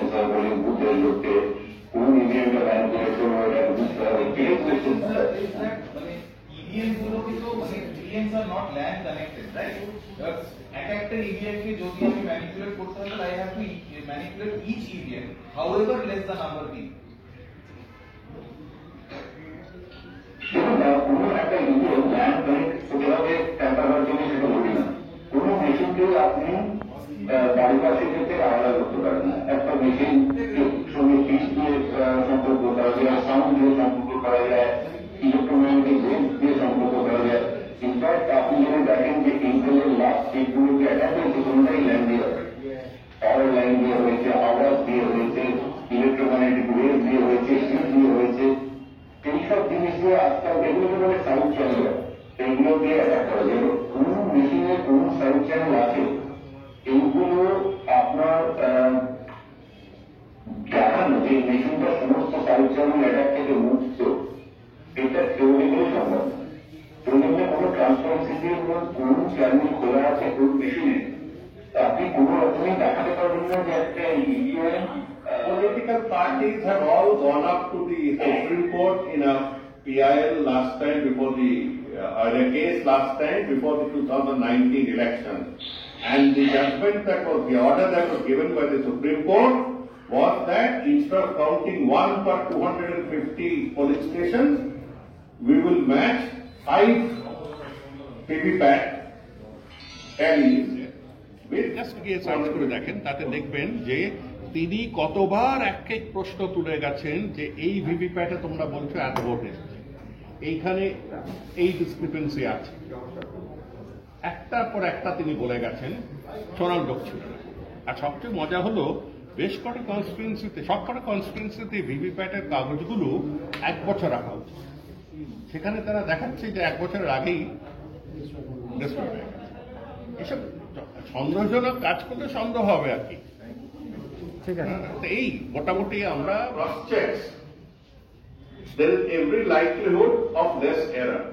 Officer বলে বুথের লোককে কোন ইভিএমটা ম্যানিপুলেট করবো এটা বুঝতে হবে কে কোয়েশ্চেন EVM গুলো কিন্তু মানে EVMs are not LAN connected, right? এক একটা EVM কে যদি আমি ম্যানিপুলেট করতে হয় তাহলে I have to manipulate each EVM, however less the number be. কোনো একটা ইভিএম ল্যান্ড কানেক্ট করতে হবে ট্যাম্পার হওয়ার জন্য সেটা বলি না। কোনো মেশিনকে আপনি বাড়ির পাশে থেকে আলাদা করতে পারেন না। একটা মেশিন সঙ্গে ফিস দিয়ে সম্পর্ক করা যায়, সাউন্ড দিয়ে সম্পর্ক করা যায়, ইলেকট্রোম্যাগনেটিক ওয়েভ দিয়ে সম্পর্ক করা যায়। ইনফ্যাক্ট আপনি যদি দেখেন যে ইন্টেলের লাস্ট চিপগুলোকে অ্যাটাক হয়েছে কোনোটাই ল্যান্ড দিয়ে হবে, পাওয়ার লাইন দিয়ে হয়েছে, আওয়াজ দিয়ে হয়েছে, ইলেকট্রোম্যাগনেটিক ওয়েভ দিয়ে হয়েছে, ফিস দিয়ে হয়েছে। এইসব জিনিস দিয়ে আজকাল যেগুলোকে বলে সাউন্ড চ্যানেল, এইগুলো দিয়ে অ্যাটাক করা যাবে। কোন মেশিনে কোন সাউন্ড চ্যানেল আছে এইগুলো আপনার দেখানো যে মেশিনটা সমস্ত সাউন্ড চ্যানেল অ্যাটাক থেকে মুক্ত, এটা থিওরিক্যালি সম্ভব। থিওরিক্যালি কোনো ট্রান্সপারেন্সি দিয়ে কোন চ্যানেল খোলা আছে কোন মেশিনে আপনি কোনো রকমই দেখাতে পারবেন না যে একটা EVM. Political parties have all gone up to the Supreme Court in a PIL last time before the case last time before the 2019 election, and the judgment the order that was given by the Supreme Court was that instead of counting 1 per 250 polling stations, we will match 5 PVPAT tallies with just গিয়ে search করে দেখেন, তাতে দেখবেন যে তিনি কতবার এক প্রশ্ন তুলে গেছেন যে এই ভিভিপ্যাটে তোমরা বলছো এত ভোট এসেছে, এইখানে এই ডিসক্রিপেন্সি আছে, একটার পর একটা তিনি বলে গেছেন, শোনার লোক ছিল। আর সবচেয়ে মজা হলো বেশ কটা কনস্টিটুয়েন্সিতে, সবকটা কনস্টিটুয়েন্সিতে ভিভিপ্যাটের কাগজগুলো 1 বছর রাখা হচ্ছে। সেখানে তারা দেখাচ্ছে যে 1 বছরের আগেই ডিসপ্লে হয়ে গেছে। এসব সন্দেহজনক কাজ করলে সন্দেহ হবে আর কি। এই মোটামুটি আমরা cross checks, there is every likelihood of less error.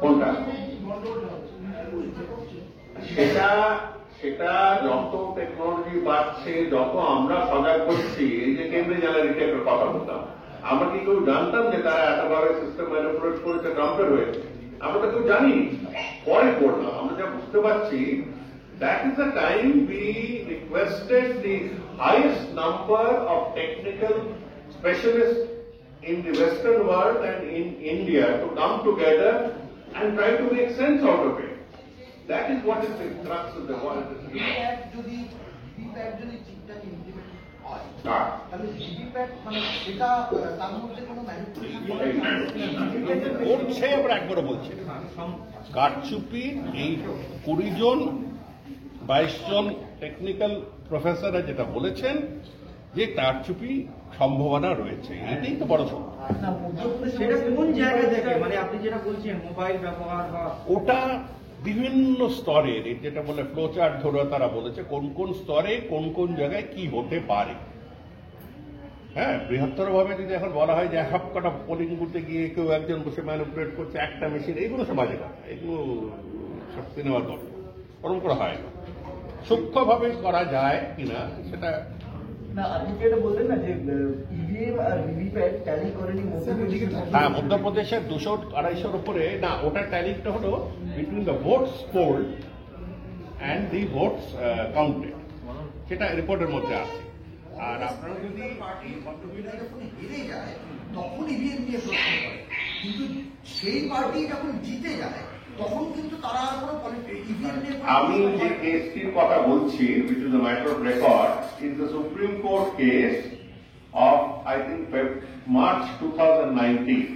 কোনটা সেটা যত টেকনোলজি বাড়ছে, যত আমরা সজাগ হচ্ছি, এই যে কেন্দ্রীয় জ্বালানিতে একটা কথা বলতাম, আমরা কি কেউ জানতাম যে তারা এতভাবে সিস্টেম ম্যানিপুলেট করেছে, ট্রাম্পের হয়েছে? আমরা তো কেউ জানি, পরে পড়লাম। আমরা যা বুঝতে পারছি, that is the time we requested the highest number of technical specialists in the Western world and in India to come together and try to make sense out of it. That is what is the crux of the world. করছে, আমরা একবারও বলছি কারচুপি। এই 20 জন 22 জন technical প্রফেসররা যেটা বলেছেন যে কারচুপি সম্ভাবনা রয়েছে, এটাই তো বড় সত্য। ওটা বিভিন্ন স্তরের, যেটা বলে ফ্লোচার্ট ধরে তারা বলেছে কোন কোন স্তরে কোন কোন জায়গায় কি হতে পারে। হ্যাঁ, বৃহত্তর ভাবে যদি এখন বলা হয় যে সব কটা পোলিং বুথে গিয়ে কেউ একজন বসে ম্যানিপুলেট করছে একটা মেশিন, এইগুলো সব বাজে কথা, এগুলো সত্যি নেওয়ার দরকার, ওরকম করা হয় না। সূক্ষ্মভাবে করা যায় কিনা সেটা হ্যাঁ, মধ্যপ্রদেশের 200-250 উপরে না, ওটা ট্যালিটা হলো between the votes pooled and the votes counted, সেটা রিপোর্টের মধ্যে আছে। আর আপনারা যদি হেরে যায় তখন ইভিএম দিয়ে প্রশ্ন করে, কিন্তু সেই পার্টি যখন জিতে যায় তখন কিন্তু তারা আর কোনো ইভিএম নিয়ে। আমি যে কেসটির কথা বলছি, which is a matter of record, is the Supreme Court case of I think March 2019,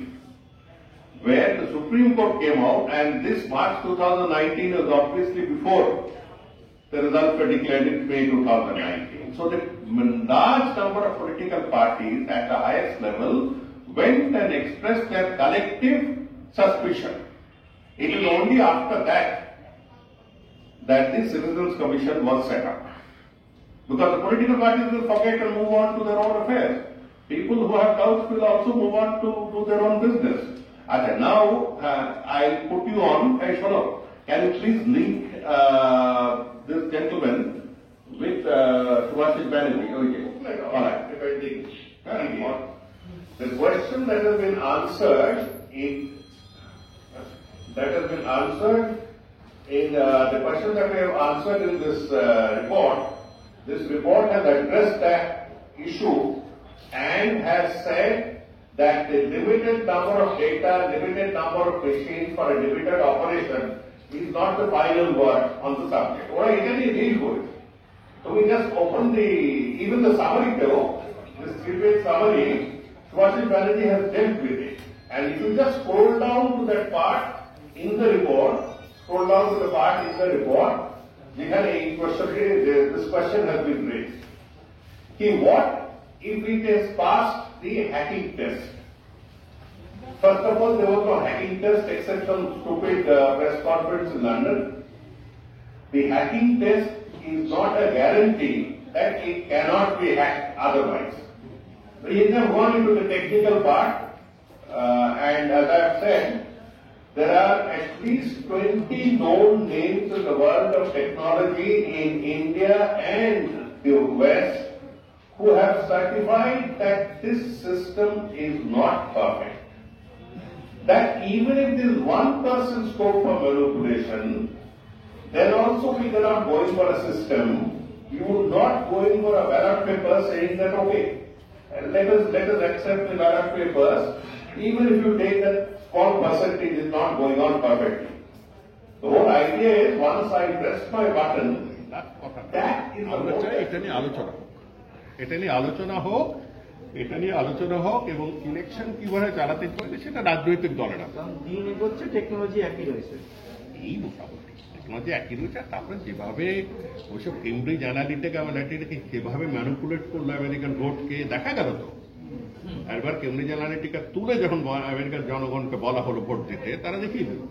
where the Supreme Court came out, and this March 2019 was obviously before the results were declared in May 2019. So the large number of political parties at the highest level went and expressed their collective suspicion. It is only after that the Citizens Commission was set up. Because the political parties will forget and move on to their own affairs. People who have doubts will also move on to do their own business. Okay, now I'll put you on, hey Sholo, can you please link this gentleman question that has been answered in the question that we have answered in this report. This report has addressed that issue and has said that the limited number of data, limited number of machines for a limited operation is not the final word on the subject. Or it can be really good. So we just open even the summary though, this 3-page summary, Subhasis Banerjee has dealt with it. And if you just scroll down to that part in the report, this question has been raised. What if it has passed the hacking test? First of all, there was no hacking test except some stupid press conference in London. The hacking test is not a guarantee that it cannot be hacked otherwise. We have gone into the technical part, and as I have said, there are at least 20 known names in the world of technology in India and the West who have certified that this system is not perfect. That even if there is 1% scope for manipulation, then also we cannot go in for a system. You would not go in for a ballot paper saying that okay, let us accept the ballot papers, even if you take that small percentage is not going on perfectly. The whole idea is once I press my button, that is the whole. এটা নিয়ে আলোচনা হোক এবং election কিভাবে চালাতে পারবে সেটা রাজনৈতিক দলেরা দিন এগোচ্ছে, টেকনোলজি একই রয়েছে, এই মোটামুটি টেকনোলজি একই রয়েছে। তারপরে যেভাবে ওইসব কেমব্রিজ অ্যানালিটিকাকে যেভাবে ম্যানিপুলেট করলো আমেরিকান ভোটকে দেখা গেল তো একবার কেমব্রিজ অ্যানালিটিকা তুলে যখন আমেরিকার জনগণকে বলা হলো ভোট দিতে, তারা দেখিয়ে দিল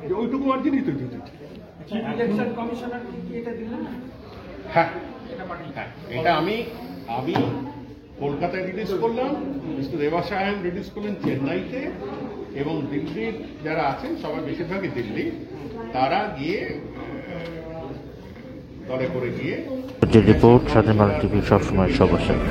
যে ওইটুকু মার্জিনই তো জিতেছে। ইলেকশন কমিশনার কি এটা দিলেন? হ্যাঁ, এটা আমি কলকাতায় রিলিজ করলাম, মিস্টার দেবাসায়ন রিলিজ করলেন চেন্নাইতে, এবং দিল্লির যারা আছেন সবাই বেশিরভাগই দিল্লি, তারা গিয়ে দলে করে গিয়ে রিপোর্ট স্বাধীন বাংলা টিভি সবসময় সবার সাথে।